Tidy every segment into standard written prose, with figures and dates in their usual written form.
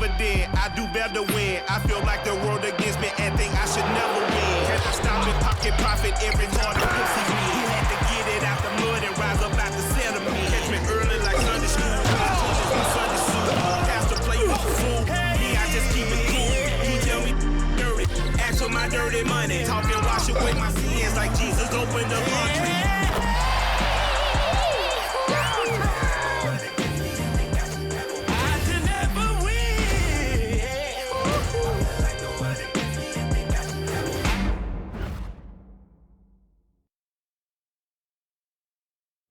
evident. I do better when I feel like the world against me and think I should never win. Can I stop and pocket profit every morning? Pussy me. He had to get it out the mud and rise up out the settlement. Catch me early like Sunday school. Sunday school. Pastor play with the fool. Me, I just keep it cool. He tell me dirty. Ask for my dirty money. Talking wash away my sins like Jesus opened the laundry.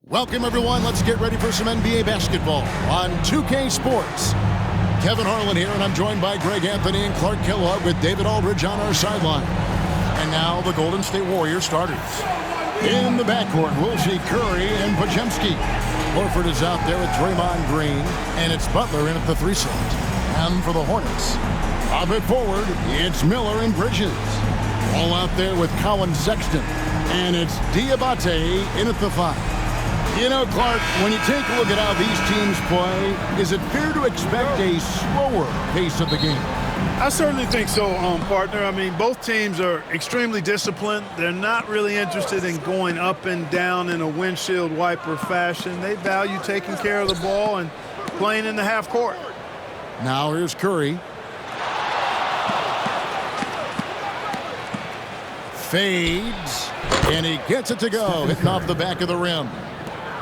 Welcome, everyone. Let's get ready for some NBA basketball on 2K Sports. Kevin Harlan here, and I'm joined by Greg Anthony and Clark Kellogg with David Aldridge on our sideline. And now the Golden State Warriors starters. In the backcourt, we'll see Curry and Podziemski. Horford is out there with Draymond Green, and it's Butler in at the 3 slot. And for the Hornets, a bit forward, it's Miller and Bridges. All out there with Colin Sexton, and it's Diabate in at the 5. You know, Clark, when you take a look at how these teams play, is it fair to expect a slower pace of the game? I certainly think so, partner. I mean, both teams are extremely disciplined. They're not really interested in going up and down in a windshield wiper fashion. They value taking care of the ball and playing in the half court. Now here's Curry. Fades, and he gets it to go, hitting off the back of the rim.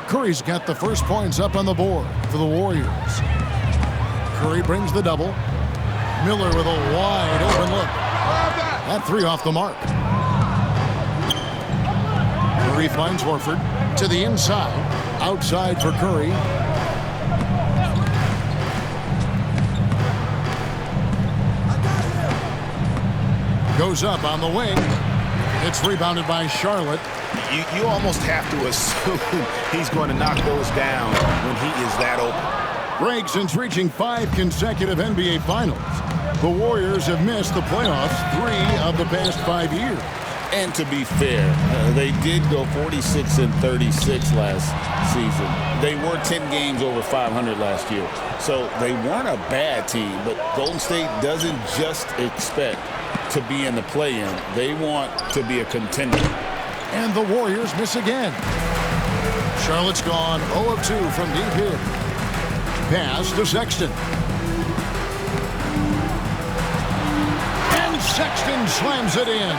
Curry's got the first points up on the board for the Warriors. Curry brings the double. Miller with a wide open look. That 3 off the mark. Curry finds Horford to the inside. Outside for Curry. Goes up on the wing. It's rebounded by Charlotte. You almost have to assume he's going to knock those down when he is that open. Greg, since reaching 5 consecutive NBA Finals, the Warriors have missed the playoffs 3 of the past 5 years. And to be fair, they did go 46-36 last season. They were 10 games over 500 last year. So they weren't a bad team, but Golden State doesn't just expect to be in the play-in. They want to be a contender. And the Warriors miss again. Charlotte's gone 0 of 2 from deep here. Pass to Sexton. And Sexton slams it in.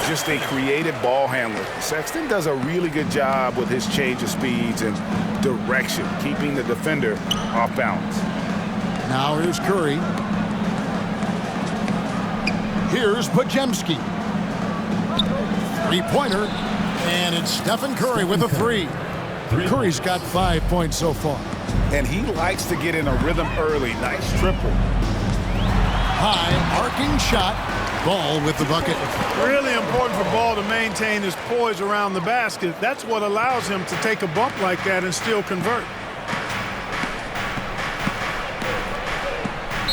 Just a creative ball handler. Sexton does a really good job with his change of speeds and direction, keeping the defender off balance. Now here's Curry. Here's Podziemski. 3-pointer, and it's Stephen Curry with a 3. Curry's got 5 points so far. And he likes to get in a rhythm early. Nice triple. High arcing shot. Ball with the bucket. Really important for Ball to maintain his poise around the basket. That's what allows him to take a bump like that and still convert.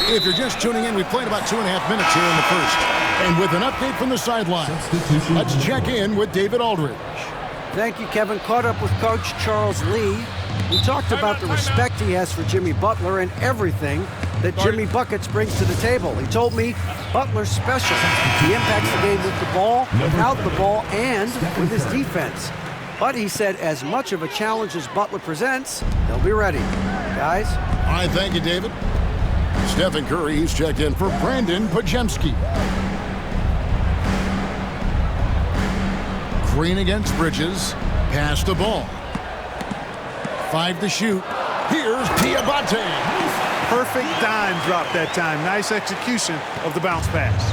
If you're just tuning in, we played about 2.5 minutes here in the first. And with an update from the sideline, let's check in with David Aldridge. Thank you, Kevin. Caught up with Coach Charles Lee. We talked about the respect he has for Jimmy Butler and everything that Jimmy Buckets brings to the table. He told me Butler's special. He impacts the game with the ball, without the ball, and with his defense. But he said as much of a challenge as Butler presents, they'll be ready. Guys? All right, thank you, David. Stephen Curry, he's checked in for Brandon Podziemski. Green against Bridges. Pass the ball. 5 to shoot. Here's Diabate. Perfect dime drop that time. Nice execution of the bounce pass.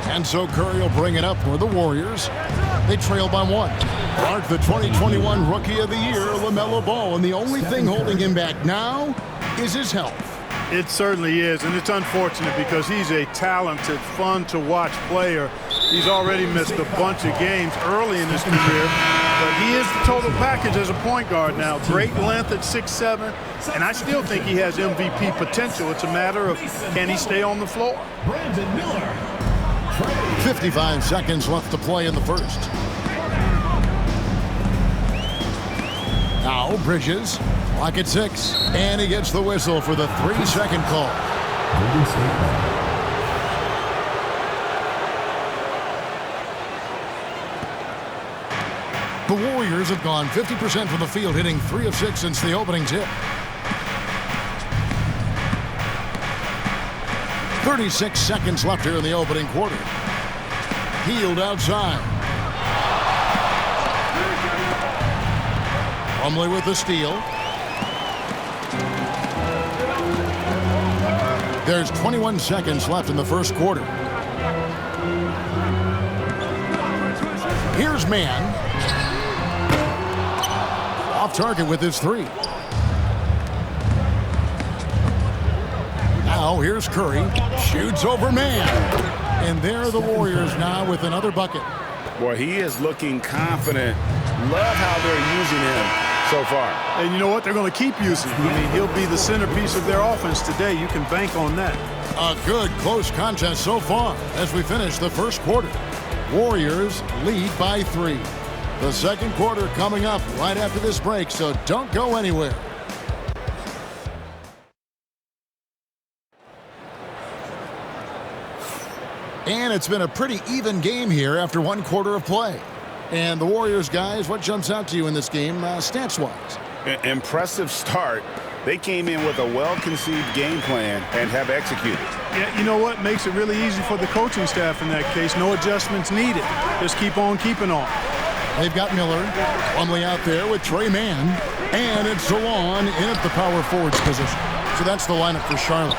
And so Curry will bring it up for the Warriors. They trail by 1. Clark, the 2021 Rookie of the Year, LaMelo Ball, and the only thing holding him back now is his health. It certainly is, and it's unfortunate because he's a talented, fun-to-watch player. He's already missed a bunch of games early in his career, but he is the total package as a point guard now. Great length at 6'7", and I still think he has MVP potential. It's a matter of can he stay on the floor. 55 seconds left to play in the first. Now Bridges, clock at 6, and he gets the whistle for the 3-second call. Golden State ball. The Warriors have gone 50% from the field, hitting 3 of 6 since the opening tip. 36 seconds left here in the opening quarter. Hield outside. Plumlee with the steal. There's 21 seconds left in the first quarter. Here's Mann. Off target with his 3. Now here's Curry. Shoots over Mann. And there are the Warriors now with another bucket. Boy, he is looking confident. Love how they're using him so far. And you know what? They're going to keep using him. I mean, he'll be the centerpiece of their offense today. You can bank on that. A good close contest so far as we finish the first quarter. Warriors lead by 3. The second quarter coming up right after this break, so don't go anywhere. And it's been a pretty even game here after one quarter of play. And the Warriors, guys, what jumps out to you in this game stats-wise? Impressive start. They came in with a well-conceived game plan and have executed. Yeah, you know what makes it really easy for the coaching staff in that case? No adjustments needed. Just keep on keeping on. They've got Miller, Plumlee out there with Trey Mann, and it's Salon in at the power forwards position. So that's the lineup for Charlotte.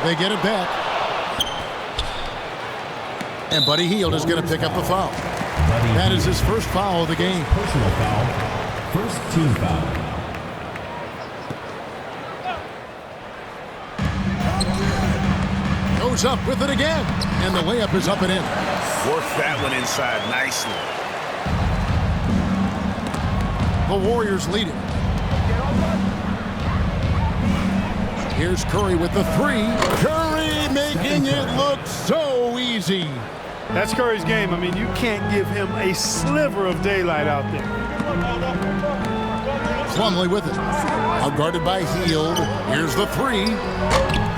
They get it back. And Buddy Hield is going to pick up the foul. That is his first foul of the game. Personal foul. First team foul. Goes up with it again. And the layup is up and in. Worked that one inside nicely. The Warriors lead it. Here's Curry with the 3. Curry making it look so easy. That's Curry's game. I mean, you can't give him a sliver of daylight out there. Plumlee with it. Out guarded by Hield. Here's the 3.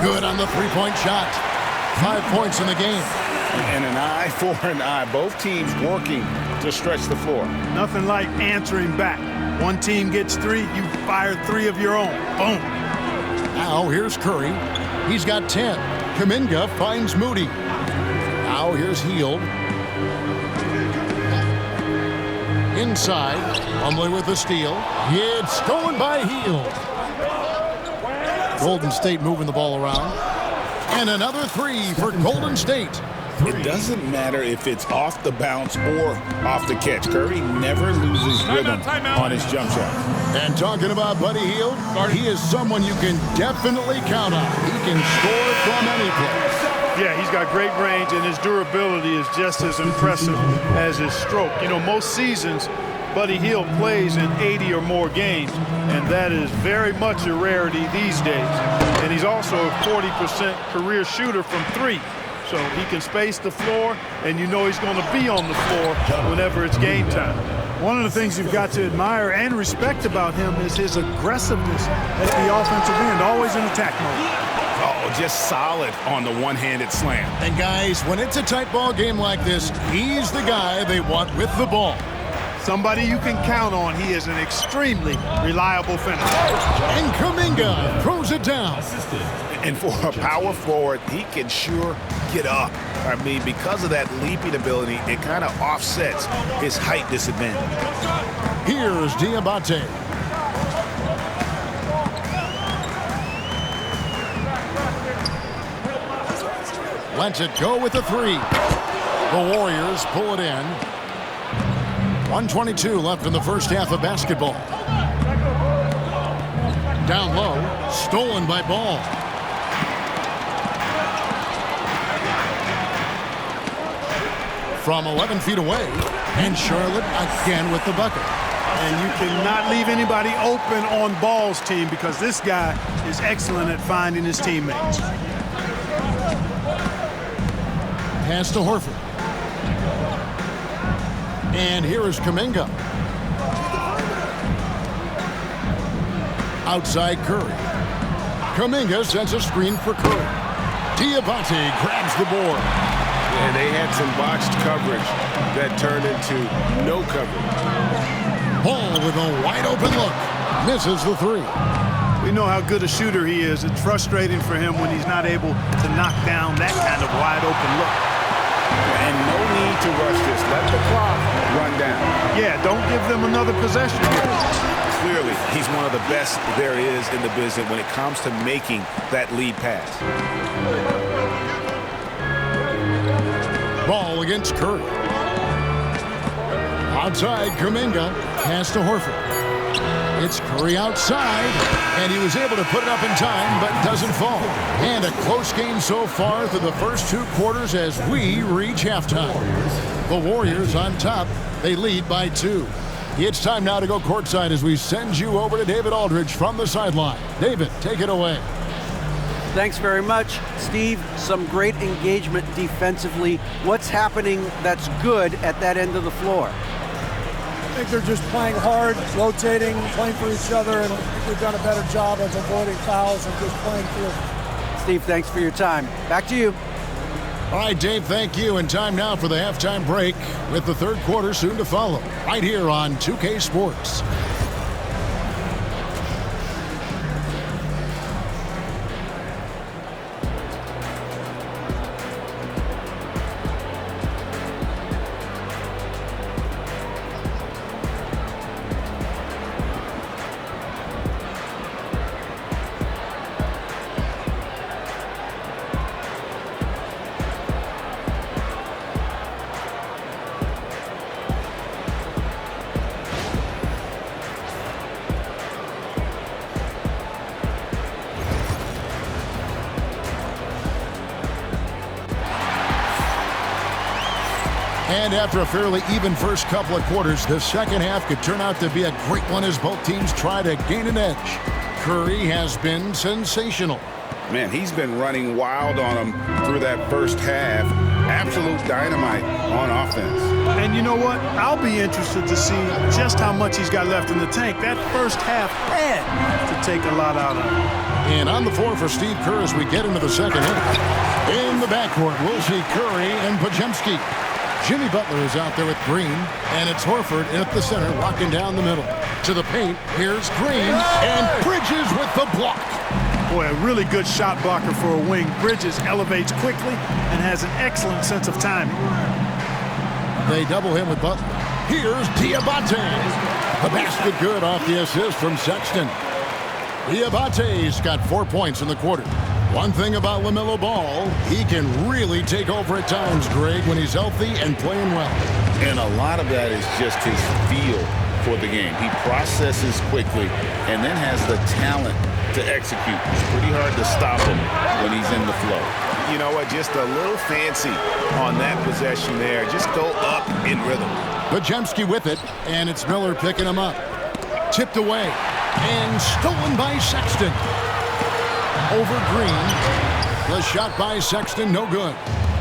Good on the three-point shot. 5 points in the game. And an eye for an eye. Both teams working to stretch the floor. Nothing like answering back. One team gets 3, you fire 3 of your own. Boom. Now here's Curry. He's got 10. Kuminga finds Moody. Now here's Hield. Inside. Plumlee with the steal. It's stolen by Hield. Golden State moving the ball around. And another 3 for Golden State. It doesn't matter if it's off the bounce or off the catch. Curry never loses rhythm on his jump shot. And talking about Buddy Hield, he is someone you can definitely count on. He can score from any place. Yeah, he's got great range, and his durability is just as impressive as his stroke. You know, most seasons, Buddy Hield plays in 80 or more games, and that is very much a rarity these days. And he's also a 40% career shooter from 3. So he can space the floor, and you know he's going to be on the floor whenever it's game time. One of the things you've got to admire and respect about him is his aggressiveness at the offensive end, always in attack mode. Oh, just solid on the one-handed slam. And guys, when it's a tight ball game like this, he's the guy they want with the ball. Somebody you can count on. He is an extremely reliable finisher. And Kuminga throws it down. And for a power forward, he can sure get up. I mean, because of that leaping ability, it kind of offsets his height disadvantage. Here's Diabate. Lets it go with the 3. The Warriors pull it in. 1:22 left in the first half of basketball. Down low, stolen by Ball. From 11 feet away, and Charlotte again with the bucket. And you cannot leave anybody open on Ball's team because this guy is excellent at finding his teammates. Pass to Horford. And here is Kuminga. Outside Curry. Kuminga sends a screen for Curry. Diabate grabs the board. And they had some botched coverage that turned into no coverage. Ball with a wide open look. Misses the three. We know how good a shooter he is. It's frustrating for him when he's not able to knock down that kind of wide open look. And no need to rush this. Let the clock run down. Yeah, don't give them another possession here. Clearly, he's one of the best there is in the business when it comes to making that lead pass. Ball against Curry. Outside, Kuminga. Pass to Horford. It's Curry outside, and he was able to put it up in time, but doesn't fall. And a close game so far through the first 2 quarters as we reach halftime. The Warriors on top. They lead by 2. It's time now to go courtside as we send you over to David Aldridge from the sideline. David, take it away. Thanks very much, Steve. Some great engagement defensively. What's happening that's good at that end of the floor? I think they're just playing hard, rotating, playing for each other, and I think they've done a better job of avoiding fouls and just playing through. Steve, thanks for your time. Back to you. All right, Dave, thank you. And time now for the halftime break with the third quarter soon to follow right here on 2K Sports. And after a fairly even first couple of quarters, the second half could turn out to be a great one as both teams try to gain an edge. Curry has been sensational. Man, he's been running wild on them through that first half. Absolute dynamite on offense. And you know what? I'll be interested to see just how much he's got left in the tank. That first half had to take a lot out of him. And on the floor for Steve Kerr as we get into the second half. In the backcourt, we'll see Curry and Podziemski. Jimmy Butler is out there with Green, and it's Horford at the center, walking down the middle. To the paint, here's Green, and Bridges with the block. Boy, a really good shot blocker for a wing. Bridges elevates quickly and has an excellent sense of timing. They double him with Butler. Here's Diabate. The basket good off the assist from Sexton. Diabate's got 4 points in the quarter. One thing about LaMelo Ball, he can really take over at times, Greg, when he's healthy and playing well. And a lot of that is just his feel for the game. He processes quickly and then has the talent to execute. It's pretty hard to stop him when he's in the flow. You know what? Just a little fancy on that possession there. Just go up in rhythm. Podziemski with it, and it's Miller picking him up. Tipped away and stolen by Sexton. Over Green. The shot by Sexton, no good.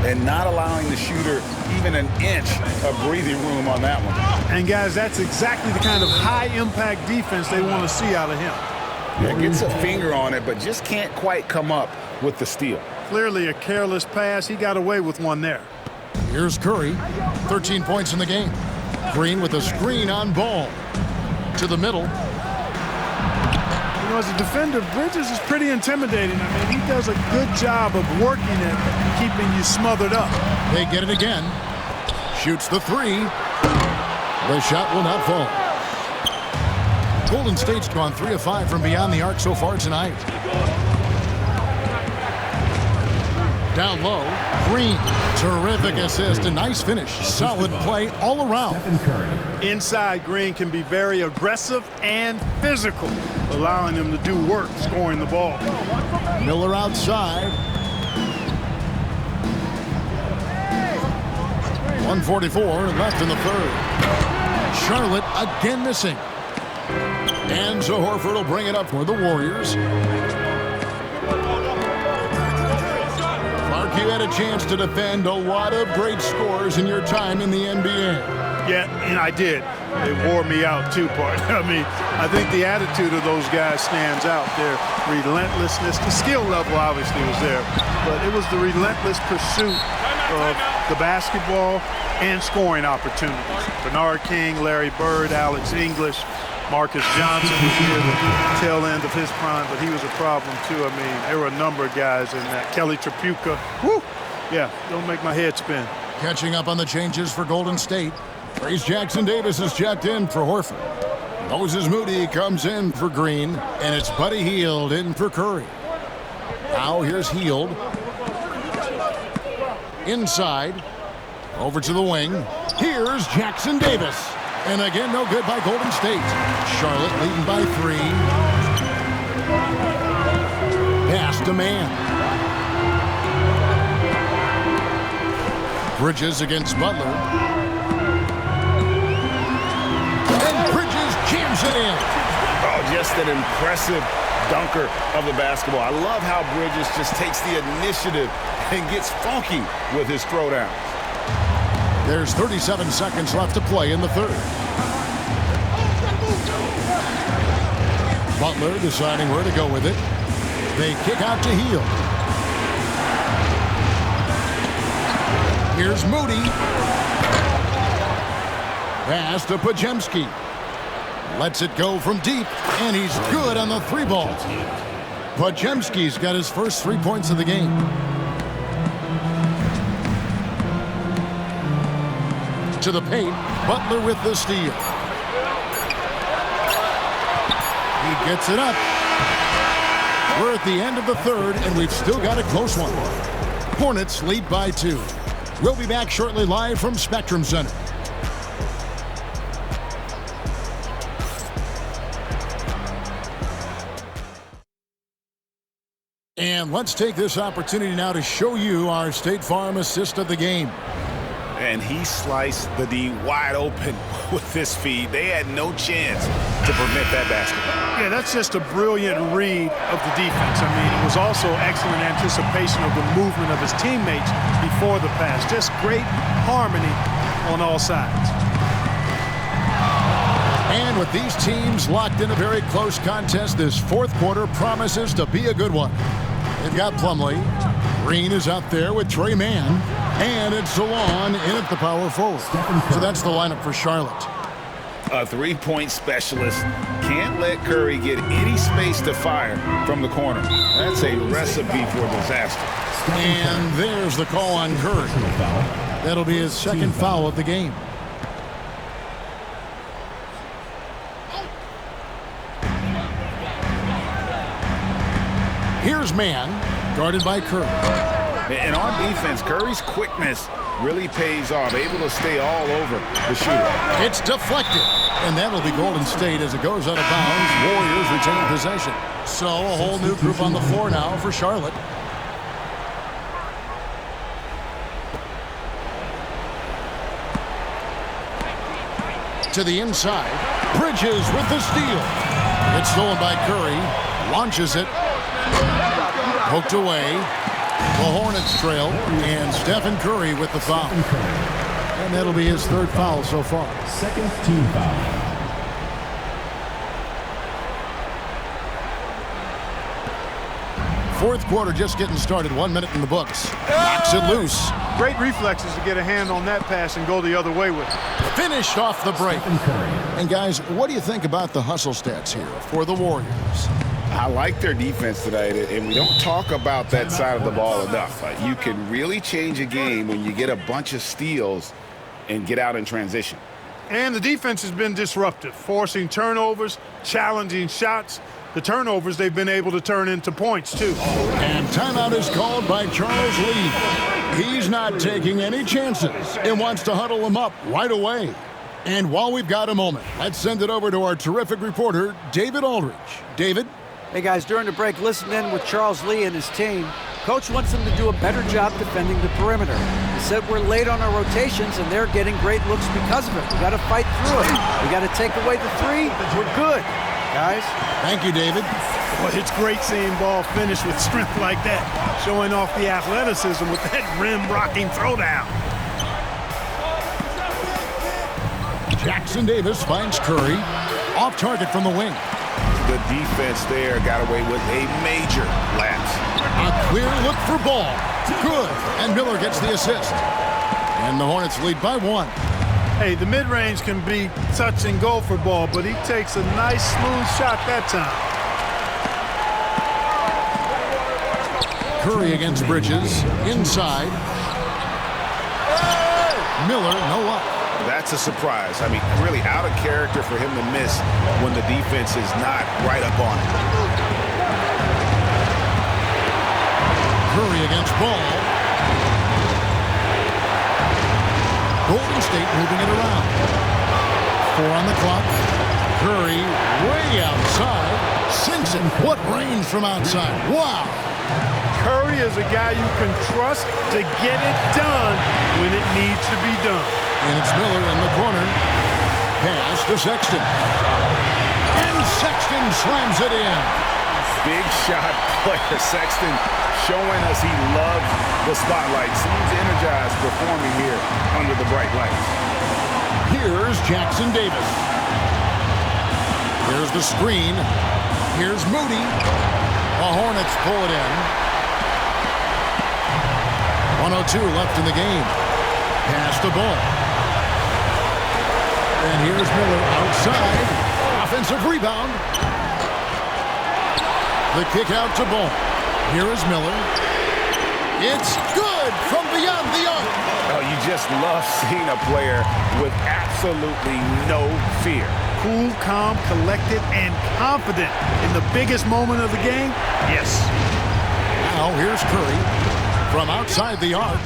And not allowing the shooter even an inch of breathing room on that one. And guys, that's exactly the kind of high-impact defense they want to see out of him. Yeah, gets a finger on it, but just can't quite come up with the steal. Clearly a careless pass. He got away with one there. Here's Curry, 13 points in the game. Green with a screen on Ball. To the middle. You know, as a defender, Bridges is pretty intimidating. I mean, he does a good job of working at keeping you smothered up. They get it again. Shoots the three. The shot will not fall. Golden State's gone 3 of 5 from beyond the arc so far tonight. Down low, Green. Terrific assist, a nice finish. Solid play all around. Inside, Green can be very aggressive and physical, allowing him to do work scoring the ball. Miller outside. 1:44 left in the third. Charlotte again missing. And so Horford will bring it up for the Warriors. Clark, you had a chance to defend a lot of great scores in your time in the NBA. Yeah, and I did. It wore me out too, part. I mean, I think the attitude of those guys stands out. They're relentlessness. The skill level obviously was there, but it was the relentless pursuit of the basketball and scoring opportunities. Bernard King, Larry Bird, Alex English, Marcus Johnson was near the tail end of his prime, but he was a problem too. I mean, there were a number of guys in that. Kelly Tripucka, whoo, yeah, don't make my head spin. Catching up on the changes for Golden State. Trace Jackson Davis is checked in for Horford. Moses Moody comes in for Green, and it's Buddy Hield in for Curry. Now here's Hield. Inside, over to the wing. Here's Jackson Davis. And again, no good by Golden State. Charlotte leading by 3. Pass to man. Bridges against Butler. And Bridges jams it in. Oh, just an impressive dunker of the basketball. I love how Bridges just takes the initiative and gets funky with his throwdown. There's 37 seconds left to play in the third. Butler deciding where to go with it. They kick out to Hield. Here's Moody. Pass to Podziemski. Lets it go from deep, and he's good on the 3-ball. Podziemski's got his first 3 points of the game. To the paint, Butler with the steal. He gets it up. We're at the end of the third, and we've still got a close one. Hornets lead by 2. We'll be back shortly live from Spectrum Center. And let's take this opportunity now to show you our State Farm assist of the game. And he sliced the D wide open with this feed. They had no chance to prevent that basket. Yeah, that's just a brilliant read of the defense. I mean, it was also excellent anticipation of the movement of his teammates before the pass. Just great harmony on all sides. And with these teams locked in a very close contest, this fourth quarter promises to be a good one. They've got Plumlee. Green is out there with Trey Mann. And it's Salon in at the power forward. So that's the lineup for Charlotte. A three-point specialist can't let Curry get any space to fire from the corner. That's a recipe for disaster. And there's the call on Curry. That'll be his second foul of the game. Here's Mann, guarded by Curry. And on defense, Curry's quickness really pays off, able to stay all over the shooter. It's deflected, and that'll be Golden State as it goes out of bounds. Warriors retain possession. So a whole new group on the floor now for Charlotte. To the inside, Bridges with the steal. It's stolen by Curry, launches it, poked away. The Hornets trail, and Stephen Curry with the foul. And that'll be his third foul so far. Second team foul. Fourth quarter just getting started. 1 minute in the books. Knocks it loose. Great reflexes to get a hand on that pass and go the other way with it. Finished off the break. And guys, what do you think about the hustle stats here for the Warriors? I like their defense tonight, and we don't talk about that side of the ball enough. You can really change a game when you get a bunch of steals and get out in transition. And the defense has been disruptive, forcing turnovers, challenging shots. The turnovers they've been able to turn into points, too. And timeout is called by Charles Lee. He's not taking any chances and wants to huddle him up right away. And while we've got a moment, let's send it over to our terrific reporter, David Aldridge. David? Hey guys, during the break, listen in with Charles Lee and his team. Coach wants them to do a better job defending the perimeter. He said we're late on our rotations and they're getting great looks because of it. We got to fight through it. We got to take away the three. We're good, guys. Thank you, David. Well, it's great seeing ball finish with strength like that, showing off the athleticism with that rim-rocking throwdown. Jackson Davis finds Curry. Off target from the wing. the defense there got away with a major lapse. A clear look for Ball. Good. And Miller gets the assist. And the Hornets lead by 1. Hey, the mid-range can be touch and go for Ball, but he takes a nice, smooth shot that time. Curry against Bridges. Inside. Miller, no luck. That's a surprise. I mean, really out of character for him to miss when the defense is not right up on him. Curry against Ball. Golden State moving it around. 4 on the clock. Curry way outside. Sinks it. What range from outside. Wow. Curry is a guy you can trust to get it done when it needs to be done. And it's Miller in the corner. Pass to Sexton. And Sexton slams it in. Big shot player Sexton showing us he loves the spotlight. Seems energized performing here under the bright lights. Here's Jackson Davis. Here's the screen. Here's Moody. The Hornets pull it in. 1:02 left in the game. Pass the ball. And here's Miller outside. Offensive rebound. The kick out to Ball. Here is Miller. It's good from beyond the arc. Oh, you just love seeing a player with absolutely no fear. Cool, calm, collected, and confident in the biggest moment of the game? Yes. Now here's Curry from outside the arc.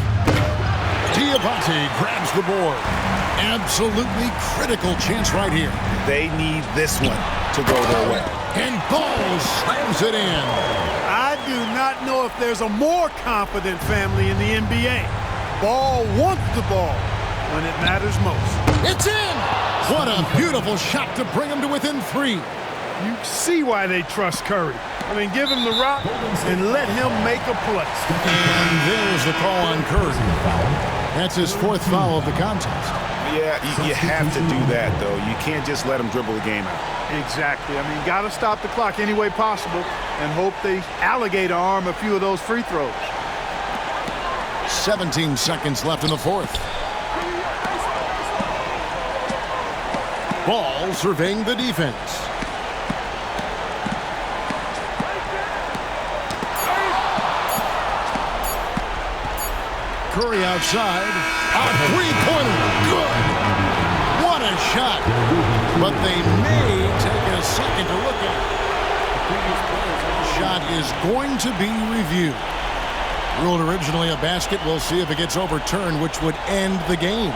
Diabate grabs the board. Absolutely critical chance right here. They need this one to go their way. And Ball slams it in. I do not know if there's a more confident family in the NBA. Ball wants the ball when it matters most. It's in! What a beautiful shot to bring him to within 3. You see why they trust Curry. I mean, give him the rock and let him make a play. And there's the call on Curry. That's his 4th foul of the contest. Yeah, you have to do that, though. You can't just let him dribble the game out. Exactly. I mean, got to stop the clock any way possible and hope they alligator arm a few of those free throws. 17 seconds left in the 4th. Ball surveying the defense. Curry outside. A three-pointer. Good. What a shot. But they may take a second to look at it. Shot is going to be reviewed. Ruled originally a basket. We'll see if it gets overturned, which would end the game.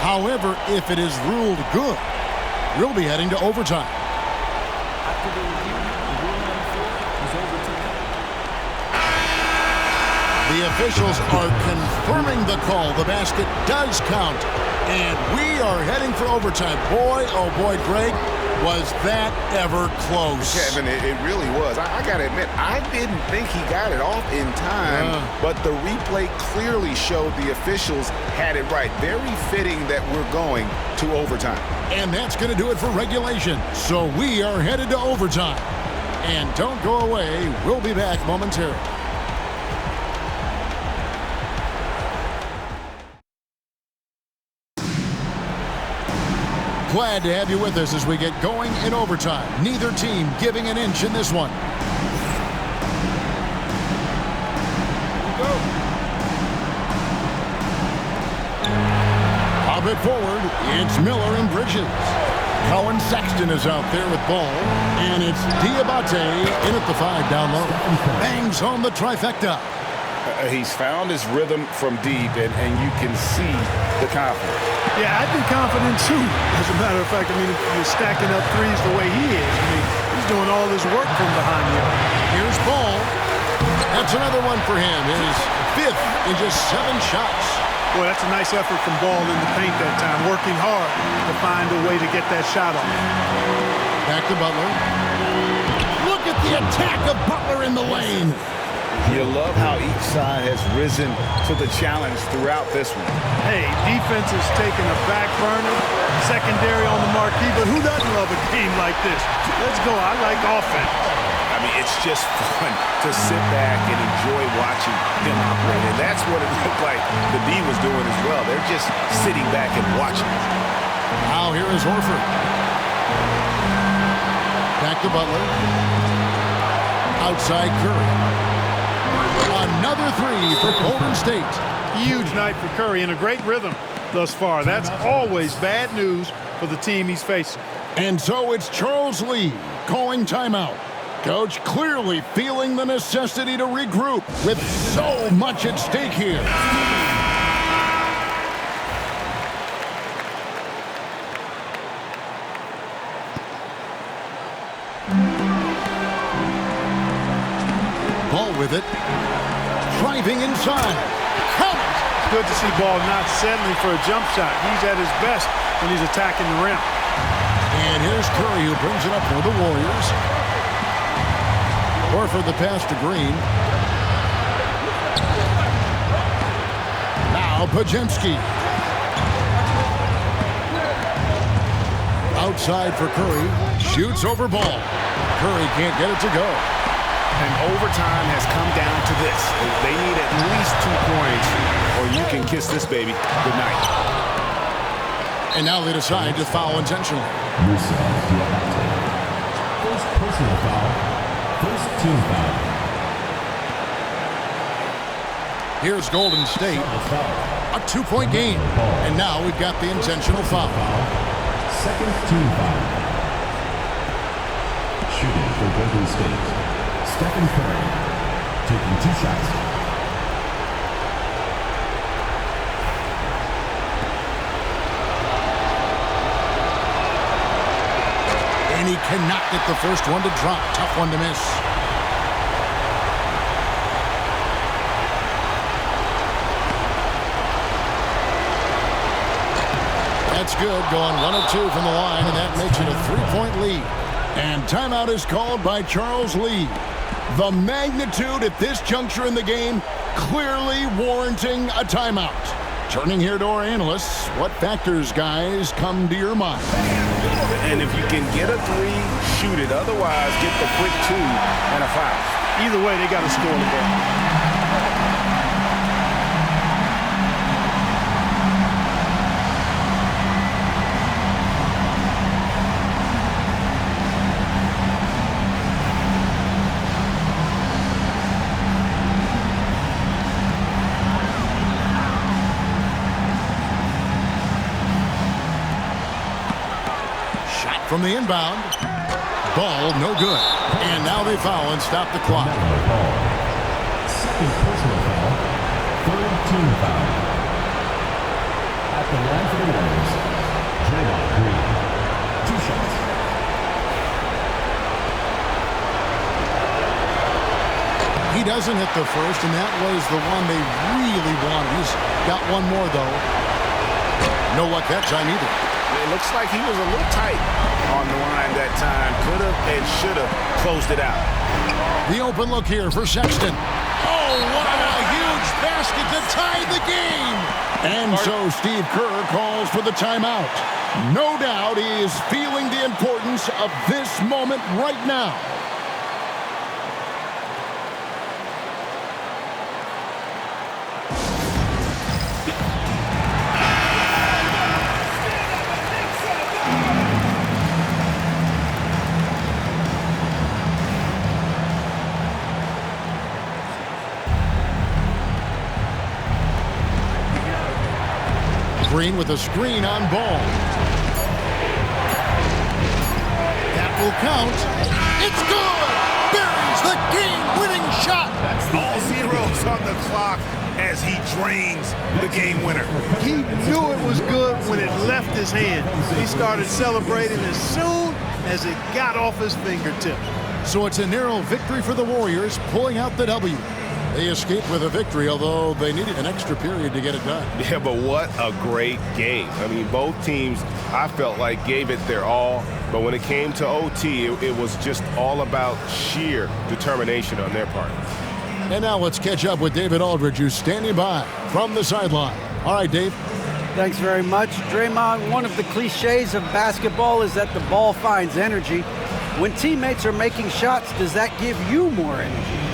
However, if it is ruled good, we'll be heading to overtime. The officials are confirming the call. The basket does count. And we are heading for overtime. Boy, oh boy, Greg, was that ever close. Kevin, it really was. I got to admit, I didn't think he got it off in time, but the replay clearly showed the officials had it right. Very fitting that we're going to overtime. And that's going to do it for regulation. So we are headed to overtime. And don't go away. We'll be back momentarily. Glad to have you with us as we get going in overtime. Neither team giving an inch in this one. Pop it forward. It's Miller and Bridges. Cohen Sexton is out there with ball. And it's Diabate in at the 5 down low. Bangs home the trifecta. He's found his rhythm from deep, and you can see the confidence. Yeah, I'd be confident too. As a matter of fact, I mean, if you're stacking up threes the way he is, I mean, he's doing all this work from behind you. Here's Ball. That's another one for him. His 5th in just 7 shots. Boy, that's a nice effort from Ball in the paint that time, working hard to find a way to get that shot off. Back to Butler. Look at the attack of Butler in the lane. You love how each side has risen to the challenge throughout this one. Hey, defense is taking a back burner, secondary on the marquee, but who doesn't love a game like this? Let's go. I like offense. I mean, it's just fun to sit back and enjoy watching them operate. And that's what it looked like the D was doing as well. They're just sitting back and watching. Now here is Horford. Back to Butler. Outside Curry. Another three for Golden State. Huge night for Curry in a great rhythm thus far. That's always bad news for the team he's facing. And so it's Charles Lee calling timeout. Coach clearly feeling the necessity to regroup with so much at stake here. Ball with it. Driving inside. Count. It's good to see Ball not settling for a jump shot. He's at his best when he's attacking the rim. And here's Curry who brings it up for the Warriors. Horford the pass to Green. Now Pajemski. Outside for Curry. Shoots over Ball. Curry can't get it to go. And overtime has come down to this. They need at least 2 points or you can kiss this baby goodnight. And now they decide to foul intentionally. First personal foul. First team foul. Here's Golden State. A 2-point game. And now we've got the intentional foul. Second team foul. Shooting for Golden State. Stephen Curry taking 2 shots. And he cannot get the first one to drop. Tough one to miss. That's good. Going 1 of 2 from the line, and that makes it a 3-point lead. And timeout is called by Charles Lee. The magnitude at this juncture in the game clearly warranting a timeout. Turning here to our analysts, what factors, guys, come to your mind? And if you can get a 3, shoot it. Otherwise, get the quick 2 and a foul. Either way, they got to score the ball. From the inbound. Ball no good. And now they foul and stop the clock. Second personal foul. Third team foul. At the line for the Warriors, Draymond Green. 2 shots. He doesn't hit the first, and that was the one they really wanted. He's got one more, though. No luck that time either. It looks like he was a little tight on the line that time. Could have and should have closed it out. The open look here for Sexton. Oh, what a huge basket to tie the game. And so Steve Kerr calls for the timeout. No doubt he is feeling the importance of this moment right now. Green with a screen on Ball. That will count. It's good! Buries the game-winning shot! That's all zeros on the clock as he drains the game winner. He knew it was good when it left his hand. He started celebrating as soon as it got off his fingertip. So it's a narrow victory for the Warriors, pulling out the W. They escaped with a victory, although they needed an extra period to get it done. Yeah, but what a great game. I mean, both teams, I felt like, gave it their all. But when it came to OT, it was just all about sheer determination on their part. And now let's catch up with David Aldridge, who's standing by from the sideline. All right, Dave. Thanks very much. Draymond, one of the cliches of basketball is that the ball finds energy. When teammates are making shots, does that give you more energy?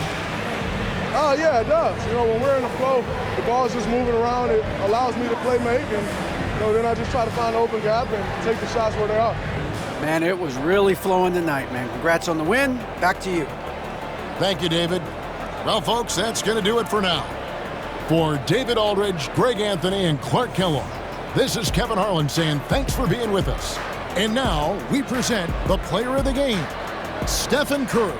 Oh, yeah, it does. You know, when we're in the flow, the ball's just moving around. It allows me to play make, and then I just try to find an open gap and take the shots where they are. Man, it was really flowing tonight, man. Congrats on the win. Back to you. Thank you, David. Well, folks, that's going to do it for now. For David Aldridge, Greg Anthony, and Clark Kellogg, this is Kevin Harlan saying thanks for being with us. And now we present the player of the game, Stephen Curry.